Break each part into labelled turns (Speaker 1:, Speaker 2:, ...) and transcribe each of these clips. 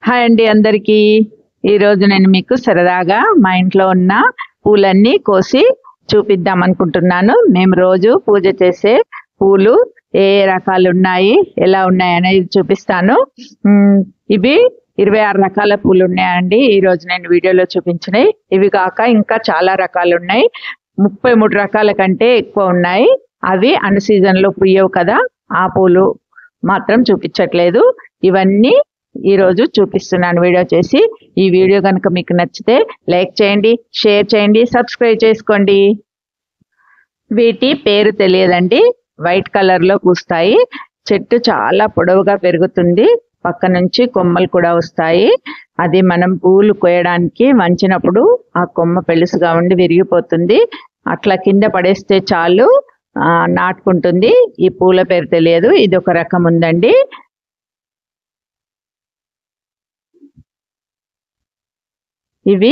Speaker 1: Hi అండి అందరికీ. ఈరోజు నేను మీకు సరదాగా మా ఇంట్లో ఉన్న పూలన్నీ కోసి చూపిద్దాం అనుకుంటున్నాను. మేము రోజు పూజ చేసే పూలు ఏ రకాలు ఉన్నాయి, ఎలా ఉన్నాయి అనేది చూపిస్తాను. ఇవి 26 రకాల పూలు ఉన్నాయండి ఈరోజు నేను వీడియోలో చూపించినవి. ఇవి కాక ఇంకా చాలా రకాలు ఉన్నాయి. 33 రకాల కంటే ఎక్కువ ఉన్నాయి. అవి అన్ సీజన్లో పూయవు కదా, ఆ పూలు మాత్రం చూపించట్లేదు. ఇవన్నీ ఈరోజు చూపిస్తున్నాను వీడియో చేసి. ఈ వీడియో కనుక మీకు నచ్చితే లైక్ చేయండి, షేర్ చేయండి, సబ్స్క్రైబ్ చేసుకోండి. వీటి పేరు తెలియదండి, వైట్ కలర్లో పూస్తాయి. చెట్టు చాలా పొడవుగా పెరుగుతుంది, పక్క నుంచి కొమ్మలు కూడా వస్తాయి. అది మనం పూలు కోయడానికి వంచినప్పుడు ఆ కొమ్మ పెలుసుగా ఉండి విరిగిపోతుంది. అట్లా కింద పడేస్తే చాలు నాటుకుంటుంది. ఈ పూల పేరు తెలియదు. ఇది ఒక రకం ఉందండి. ఇవి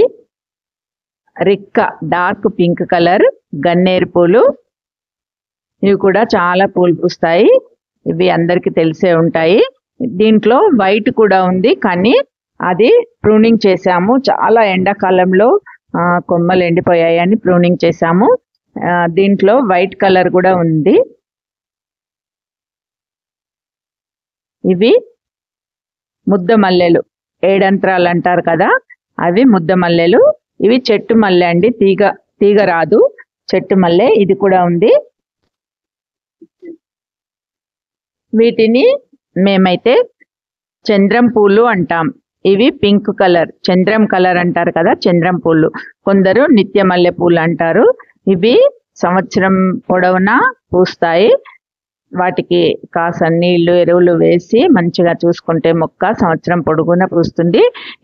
Speaker 1: రిక్క డార్క్ పింక్ కలర్ గన్నేరు పూలు. ఇవి కూడా చాలా పూలు పూస్తాయి. ఇవి అందరికీ తెలిసే ఉంటాయి. దీంట్లో వైట్ కూడా ఉంది, కానీ అది ప్రూనింగ్ చేసాము. చాలా ఎండాకాలంలో కొమ్మలు ఎండిపోయాయని ప్రూనింగ్ చేసాము. దీంట్లో వైట్ కలర్ కూడా ఉంది. ఇవి ముద్ద మల్లెలు, ఏడంత్రాలు అంటారు కదా, అవి ముద్ద మల్లెలు. ఇవి చెట్టు మల్లె అండి, తీగ రాదు, చెట్టు మల్లె. ఇది కూడా ఉంది. వీటిని మేమైతే చంద్రం పూలు అంటాం. ఇవి పింక్ కలర్, చంద్రం కలర్ అంటారు కదా, చంద్రం పూలు. కొందరు నిత్య మల్లె పూలు అంటారు. ఇవి సంవత్సరం పొడవునా పూస్తాయి. వాటికి కాస్త నీళ్లు, ఎరువులు వేసి మంచిగా చూసుకుంటే మొక్క సంవత్సరం పొడుగునా పూస్తుంది.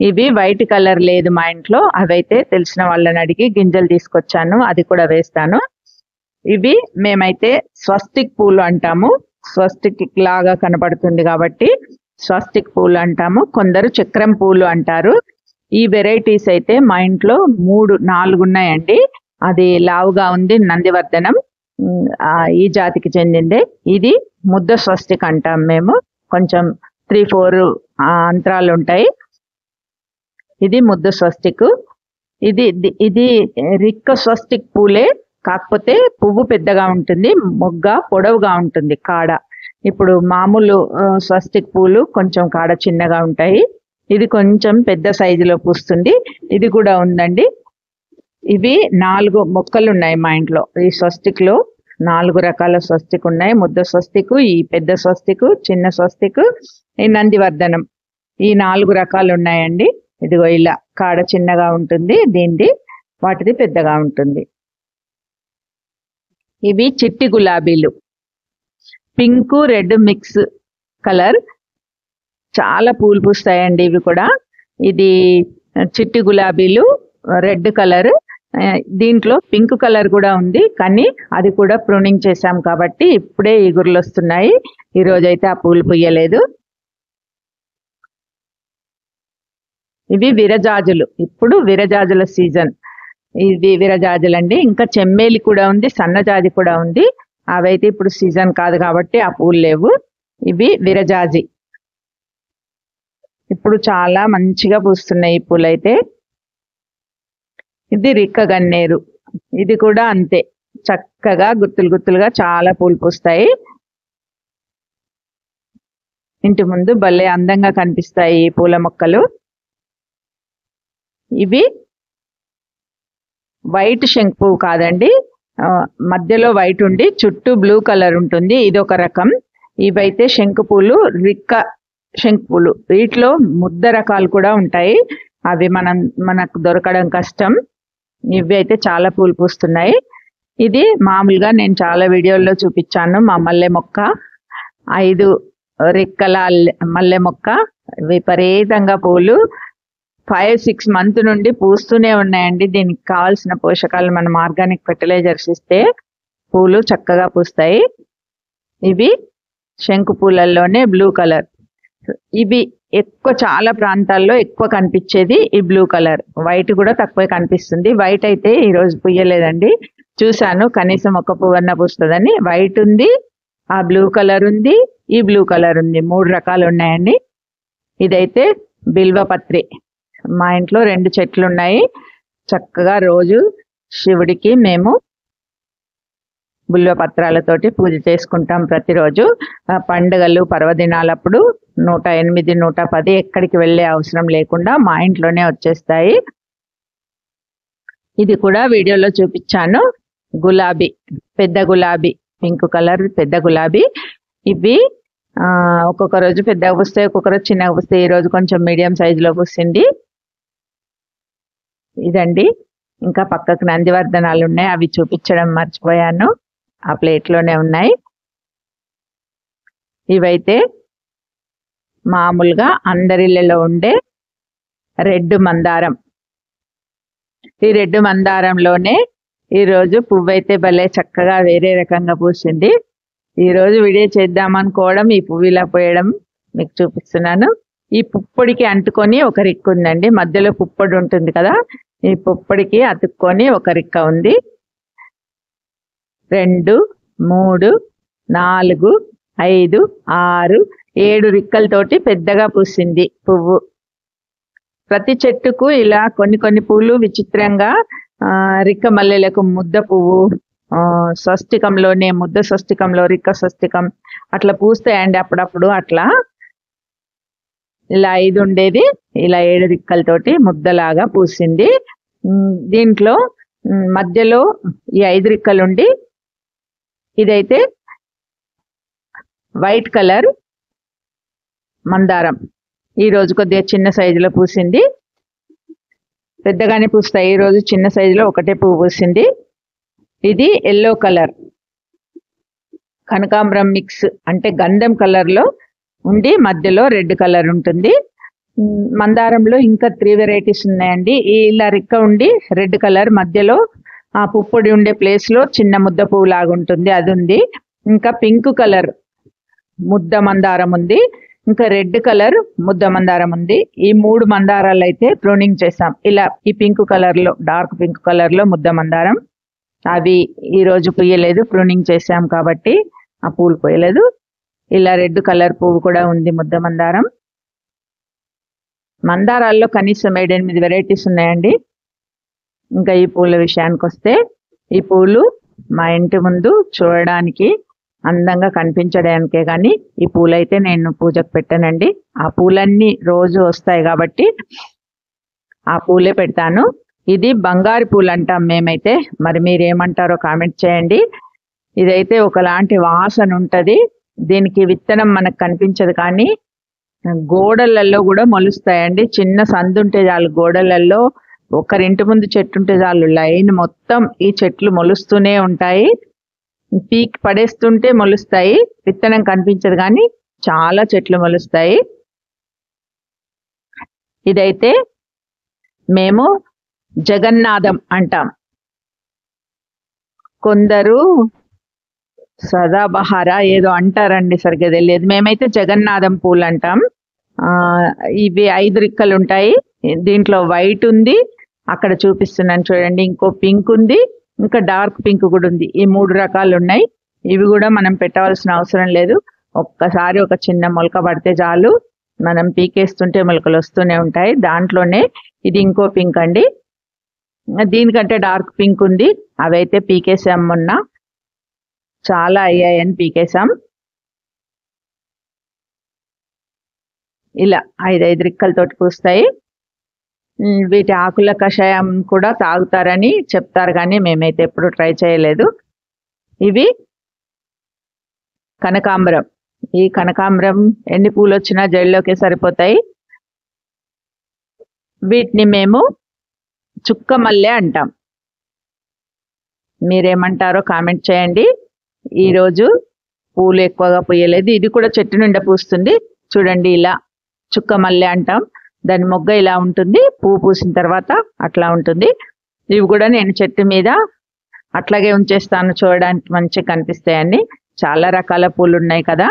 Speaker 1: ఇవి వైట్ కలర్ లేదు మా ఇంట్లో, అవైతే తెలిసిన వాళ్ళని అడిగి గింజలు తీసుకొచ్చాను, అది కూడా వేస్తాను. ఇవి మేమైతే స్వస్తిక్ పూలు అంటాము. స్వస్తిక్ లాగా కనబడుతుంది కాబట్టి స్వస్తిక్ పూలు అంటాము. కొందరు చక్రం పూలు అంటారు. ఈ వెరైటీస్ అయితే మా ఇంట్లో 3-4 ఉన్నాయండి. అది లావుగా ఉంది, నందివర్ధనం, ఈ జాతికి చెందిందే. ఇది ముద్ద స్వస్తిక్ అంటాం మేము. కొంచెం 3-4 అంతరాలు ఉంటాయి. ఇది ముద్ద స్వస్తిక్. ఇది రిక్క స్వస్తిక్ పూలే, కాకపోతే పువ్వు పెద్దగా ఉంటుంది, మొగ్గ పొడవుగా ఉంటుంది, కాడ. ఇప్పుడు మామూలు స్వస్తిక్ పూలు కొంచెం కాడ చిన్నగా ఉంటాయి. ఇది కొంచెం పెద్ద సైజులో పూస్తుంది. ఇది కూడా ఉందండి. ఇవి 4 మొక్కలు ఉన్నాయి మా ఇంట్లో. ఈ స్వస్తిక్ లో 4 రకాల స్వస్తిక్ ఉన్నాయి. ముద్ద స్వస్తిక్, ఈ పెద్ద స్వస్తిక్, చిన్న స్వస్తిక్, ఈ నందివర్ధనం, ఈ 4 రకాలు ఉన్నాయండి. ఇదిగో ఇలా కాడ చిన్నగా ఉంటుంది దీనిది, వాటిది పెద్దగా ఉంటుంది. ఇవి చిట్టి గులాబీలు, పింక్ రెడ్ మిక్స్ కలర్, చాలా పూలు పూస్తాయండి ఇవి కూడా. ఇది చిట్టి గులాబీలు, రెడ్ కలర్. దీంట్లో పింక్ కలర్ కూడా ఉంది, కానీ అది కూడా ప్రూనింగ్ చేసాం కాబట్టి ఇప్పుడే ఈగుర్లు వస్తున్నాయి. ఈరోజైతే ఆ పూలు పూయలేదు. ఇవి విరజాజులు, ఇప్పుడు విరజాజుల సీజన్. ఇది విరజాజులు అండి. ఇంకా చెమ్మేలి కూడా ఉంది, సన్నజాజి కూడా ఉంది. అవైతే ఇప్పుడు సీజన్ కాదు కాబట్టి ఆ పూలు లేవు. ఇవి విరజాజి, ఇప్పుడు చాలా మంచిగా పూస్తున్నాయి ఈ పూలైతే. ఇది రిక్క గన్నేరు, ఇది కూడా అంతే, చక్కగా గుత్తులు గుత్తులుగా చాలా పూలు పూస్తాయి. ఇంటి ముందు భలే అందంగా కనిపిస్తాయి ఈ పూల మొక్కలు. ఇవి వైట్ శంకు పువ్వు కాదండి, మధ్యలో వైట్ ఉండి చుట్టూ బ్లూ కలర్ ఉంటుంది, ఇది ఒక రకం. ఇవైతే శంకు పూలు, రిక్క శంకు పూలు. వీటిలో ముద్ద రకాలు కూడా ఉంటాయి, అవి మనకు దొరకడం కష్టం. ఇవి అయితే చాలా పూలు పూస్తున్నాయి. ఇది మామూలుగా నేను చాలా వీడియోల్లో చూపించాను, మా మల్లె మొక్క. 5 రెక్కల మల్లె మొక్క, విపరీతంగా పూలు 5-6 మంత్ నుండి పూస్తూనే ఉన్నాయండి. దీనికి కావాల్సిన పోషకాలు మనం ఆర్గానిక్ ఫెర్టిలైజర్స్ ఇస్తే పూలు చక్కగా పూస్తాయి. ఇవి శంకు పూలల్లోనే బ్లూ కలర్. ఇవి ఎక్కువ, చాలా ప్రాంతాల్లో ఎక్కువ కనిపించేది ఈ బ్లూ కలర్. వైట్ కూడా తక్కువే కనిపిస్తుంది. వైట్ అయితే ఈరోజు పూయలేదండి, చూశాను, కనీసం ఒక పువ్వన్న పూస్తుందని. వైట్ ఉంది, ఆ బ్లూ కలర్ ఉంది, ఈ బ్లూ కలర్ ఉంది, 3 రకాలు ఉన్నాయండి. ఇదైతే బిల్వపత్రి. మా ఇంట్లో 2 చెట్లు ఉన్నాయి. చక్కగా రోజు శివుడికి మేము బిల్వపత్రాలతోటి పూజ చేసుకుంటాం ప్రతిరోజు. పండుగలు పర్వదినాలప్పుడు 108, 110 ఎక్కడికి వెళ్ళే అవసరం లేకుండా మా ఇంట్లోనే వచ్చేస్తాయి. ఇది కూడా వీడియోలో చూపించాను. గులాబీ, పెద్ద గులాబీ, పింక్ కలర్ పెద్ద గులాబీ. ఇవి ఒక్కొక్క రోజు పెద్దగా పూస్తాయి, ఒక్కొక్క రోజు చిన్నగా పూస్తాయి. ఈ రోజు కొంచెం మీడియం సైజులో పూసింది. ఇదండి. ఇంకా పక్కకు నందివర్ధనాలు ఉన్నాయి, అవి చూపించడం మర్చిపోయాను. ఆ ప్లేట్లోనే ఉన్నాయి. ఇవైతే మామూలుగా అందరిళ్ళలో ఉండే రెడ్ మందారం. ఈ రెడ్ మందారంలోనే ఈరోజు పువ్వు అయితే భలే చక్కగా వేరే రకంగా పూసింది. ఈరోజు వీడియో చేద్దామనుకోవడం, ఈ పువ్వు ఇలా పోయడం మీకు చూపిస్తున్నాను. ఈ పుప్పొడికి అంటుకొని ఒక రిక్క ఉందండి. మధ్యలో పుప్పొడి ఉంటుంది కదా, ఈ పుప్పొడికి అతుక్కొని ఒక రిక్క ఉంది. 2, 3, 4, 5, 6, 7 రిక్కలతోటి పెద్దగా పూసింది పువ్వు. ప్రతి చెట్టుకు ఇలా కొన్ని కొన్ని పూలు విచిత్రంగా రిక్క మల్లెలకు ముద్ద పువ్వు, స్వస్తికంలోనే ముద్ద స్వస్తికంలో రిక్క స్వస్తికం అట్లా పూస్తాయండి అప్పుడప్పుడు. అట్లా ఇలా 5 ఉండేది, ఇలా 7 రిక్కలతోటి ముద్దలాగా పూసింది. దీంట్లో మధ్యలో ఈ 5 రిక్కలుండి, ఇదైతే వైట్ కలర్ మందారం. ఈ రోజు కొద్దిగా చిన్న సైజులో పూసింది. పెద్దగానే పూస్తాయి, ఈ రోజు చిన్న సైజులో ఒకటే పువ్వు పూసింది. ఇది ఎల్లో కలర్ కనకాంబరం మిక్స్, అంటే గంధం కలర్లో ఉండి మధ్యలో రెడ్ కలర్ ఉంటుంది. మందారంలో ఇంకా 3 వెరైటీస్ ఉన్నాయండి. ఇలా రిక్క ఉండి రెడ్ కలర్, మధ్యలో ఆ పుప్పొడి ఉండే ప్లేస్లో చిన్న ముద్ద పువ్వు లాగా ఉంటుంది, అది ఉంది. ఇంకా పింక్ కలర్ ముద్ద మందారం ఉంది, ఇంకా రెడ్ కలర్ ముద్ద మందారం ఉంది. ఈ 3 మందారాలు అయితే ప్రూనింగ్ చేసాం. ఇలా ఈ పింక్ కలర్లో, డార్క్ పింక్ కలర్లో ముద్ద మందారం, అవి ఈరోజు పూయలేదు, ప్రూనింగ్ చేసాం కాబట్టి ఆ పూలు పూయలేదు. ఇలా రెడ్ కలర్ పువ్వు కూడా ఉంది ముద్ద మందారం. మందారాల్లో కనీసం 7-8 వెరైటీస్ ఉన్నాయండి. ఇంకా ఈ పూల విషయానికి వస్తే, ఈ పూలు మా ఇంటి ముందు చూడడానికి అందంగా కనిపించడానికే కానీ ఈ పూలైతే నేను పూజకు పెట్టానండి. ఆ పూలన్నీ రోజు వస్తాయి కాబట్టి ఆ పూలే పెడతాను. ఇది బంగారు పూలు అంటాం మేమైతే, మరి మీరేమంటారో కామెంట్ చేయండి. ఇదైతే ఒకలాంటి వాసన ఉంటుంది. దీనికి విత్తనం మనకు కనిపించదు కానీ గోడలలో కూడా మొలుస్తాయండి. చిన్న సందు ఉంటే చాలు, గోడలలో ఒకరింటి ముందు చెట్టు ఉంటే చాలు, లైన్ మొత్తం ఈ చెట్లు మొలుస్తూనే ఉంటాయి. పీక్ పడేస్తుంటే మొలుస్తాయి. విత్తనం కనిపించదు కానీ చాలా చెట్లు మొలుస్తాయి. ఇదైతే మేము జగన్నాథం అంటాం. కొందరు సదాబహార ఏదో అంటారండి, సరిగ్గా తెలియదు. మేమైతే జగన్నాథం పూలు అంటాం. ఇవి 5 రిక్కలు ఉంటాయి. దీంట్లో వైట్ ఉంది, అక్కడ చూపిస్తున్నాను చూడండి, ఇంకో పింక్ ఉంది, ఇంకా డార్క్ పింక్ కూడా ఉంది. ఈ 3 రకాలు ఉన్నాయి. ఇవి కూడా మనం పెట్టవలసిన అవసరం లేదు. ఒక్కసారి ఒక చిన్న మొలక పడితే చాలు, మనం పీకేస్తుంటే మొలకలు వస్తూనే ఉంటాయి. దాంట్లోనే ఇది ఇంకో పింక్ అండి, దీనికంటే డార్క్ పింక్ ఉంది. అవైతే పీకేసాం మొన్న, చాలా అయ్యాయని పీకేసాం. ఇలా 5 రిక్కలతోటి పూస్తాయి. వీటి ఆకుల కషాయం కూడా తాగుతారని చెప్తారు కానీ మేమైతే ఎప్పుడు ట్రై చేయలేదు. ఇవి కనకాంబరం. ఈ కనకాంబరం ఎన్ని పూలు వచ్చినా జైల్లోకే సరిపోతాయి. వీటిని మేము చుక్క మల్లె అంటాం. మీరేమంటారో కామెంట్ చేయండి. ఈరోజు పూలు ఎక్కువగా పూయలేదు. ఇది కూడా చెట్టు నిండా పూస్తుంది చూడండి, ఇలా చుక్క మల్లె అంటాం. దాని మొగ్గ ఇలా ఉంటుంది, పువ్వు పూసిన తర్వాత అట్లా ఉంటుంది. ఇవి కూడా నేను చెట్టు మీద అట్లాగే ఉంచేస్తాను, చూడడానికి మంచిగా కనిపిస్తాయని. చాలా రకాల పూలు ఉన్నాయి కదా,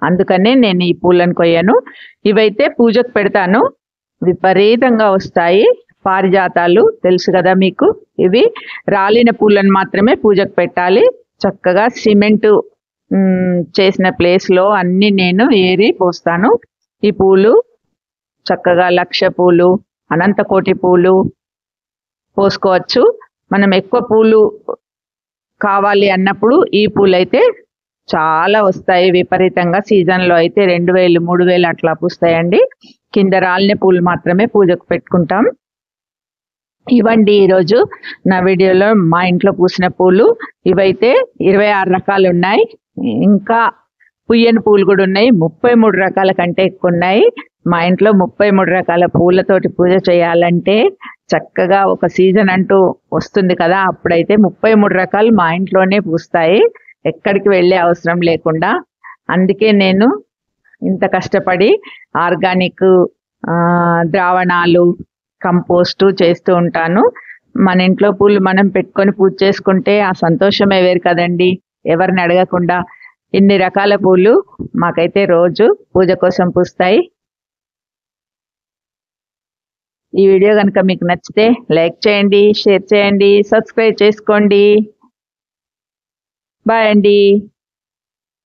Speaker 1: అందుకనే నేను ఈ పూలను కొయ్యను. ఇవైతే పూజకు పెడతాను, విపరీతంగా వస్తాయి. పారిజాతాలు తెలుసు కదా మీకు, ఇవి రాలిన పూలను మాత్రమే పూజకు పెట్టాలి. చక్కగా సిమెంటు చేసిన ప్లేస్లో అన్ని నేను ఏరి పోస్తాను. ఈ పూలు చక్కగా లక్ష పూలు, అనంతకోటి పూలు పోసుకోవచ్చు. మనం ఎక్కువ పూలు కావాలి అన్నప్పుడు ఈ పూలు అయితే చాలా వస్తాయి విపరీతంగా. సీజన్లో అయితే 2000 3000 అట్లా పూస్తాయండి. కింద రాలిన పూలు మాత్రమే పూజకు పెట్టుకుంటాం. ఇవ్వండి ఈరోజు నా వీడియోలో మా ఇంట్లో పూసిన పూలు. ఇవైతే 26 రకాలు ఉన్నాయి. ఇంకా పుయ్యని పూలు కూడా ఉన్నాయి. 33 రకాల కంటే ఎక్కువ ఉన్నాయి. మా ఇంట్లో 33 రకాల పూలతోటి పూజ చేయాలంటే చక్కగా ఒక సీజన్ అంటూ వస్తుంది కదా, అప్పుడైతే 33 రకాలు మా ఇంట్లోనే పూస్తాయి, ఎక్కడికి వెళ్ళే అవసరం లేకుండా. అందుకే నేను ఇంత కష్టపడి ఆర్గానిక్ ద్రావణాలు, కంపోస్టు చేస్తూ ఉంటాను. మన ఇంట్లో పూలు మనం పెట్టుకొని పూజ చేసుకుంటే ఆ సంతోషమే వేరు కదండి, ఎవరిని అడగకుండా. ఇన్ని రకాల పూలు మాకైతే రోజు పూజ కోసం పూస్తాయి. ఈ వీడియో కనుక మీకు నచ్చితే లైక్ చేయండి, షేర్ చేయండి, సబ్స్క్రైబ్ చేసుకోండి. బాయ్ అండి.